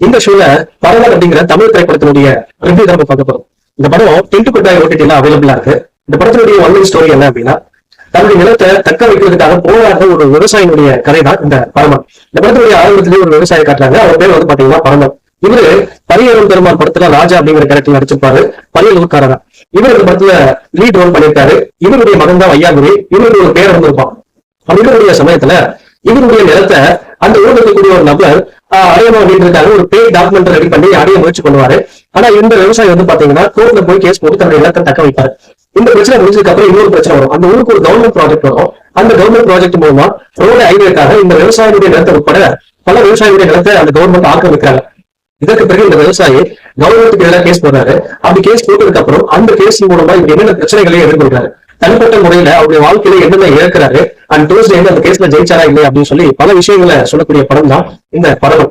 இந்த ஷோல பரவல் அப்படிங்கிற தமிழ் திரைப்படத்தினுடைய ரிவ்யூ தான் பார்க்க போறோம். இந்த படம் டென்ட் கொட்டாய் ஓடிடில அவைலபிளா இருக்கு. இந்த படத்தினுடைய ஒன்லைன் ஸ்டோரி என்ன அப்படின்னா, தன்னுடைய நிலத்தை தக்க வைக்கிறதுக்காக போராடுற ஒரு விவசாயினுடைய கதை தான் இந்த பரமன். இந்த படத்துடைய ஆரம்பத்திலேயே ஒரு விவசாயி காட்டுறாங்க. அவர் பேர் வந்து பாத்தீங்கன்னா பரமன். இவரு பரியரும் பெருமாள் படத்துல ராஜா அப்படிங்கிற கேரக்டர் நடிச்சிருப்பாரு. பரியலூர்காரர். இவர் இந்த படத்துல லீட் ரோல் பண்ணியிருக்காரு. இவருடைய மகன் தான் வையாபுரி. இவருடைய ஒரு பேர் வந்திருப்பான். அப்படிங்கிற சமயத்துல இவருடைய நிலத்தை அந்த ஊரில் இருக்கக்கூடிய ஒரு நபர் அடையணும் அப்படின்றதுக்காக ஒரு பே டாக்குமெண்ட் ரெடி பண்ணி அடைய முயற்சி பண்ணுவாரு. ஆனா இந்த விவசாயி வந்து பாத்தீங்கன்னா கோர்ட்ல போய் கேஸ் போட்டு தன்னுடைய நிலத்தை தக்க வைப்பாரு. இந்த பிரச்சனை முடிஞ்சதுக்கு அப்புறம் இன்னொரு பிரச்சனை வரும். அந்த ஊருக்கு ஒரு கவர்மெண்ட் ப்ராஜெக்ட் வரும். அந்த கவர்மெண்ட் ப்ராஜெக்ட் மூலமா ரோடு ஹைவேக்காக இந்த விவசாயியுடைய நிலத்தை உட்பட பல விவசாயியுடைய நிலத்தை அந்த கவர்மெண்ட் ஆக்கிரமிக்கிறாங்க. இதற்கு பிறகு இந்த விவசாயி கவர்மெண்ட்டுக்கு எதிராக கேஸ் போடுறாரு. அப்படி கேஸ் போட்டதுக்கு அப்புறம் அந்த கேஸ் மூலமா இவர் என்னென்ன பிரச்சனைகளையும் எதிர்கொள்றாரு. தனிப்பட்ட முறையில அவருடைய வாழ்க்கையில என்னென்ன இழக்கிறாரு அண்ட் டூஸ்டே அந்த கேஸ்ல ஜெயிச்சாரா இல்லை அப்படின்னு சொல்லி பல விஷயங்களை சொல்லக்கூடிய படம் தான் இந்த படம்.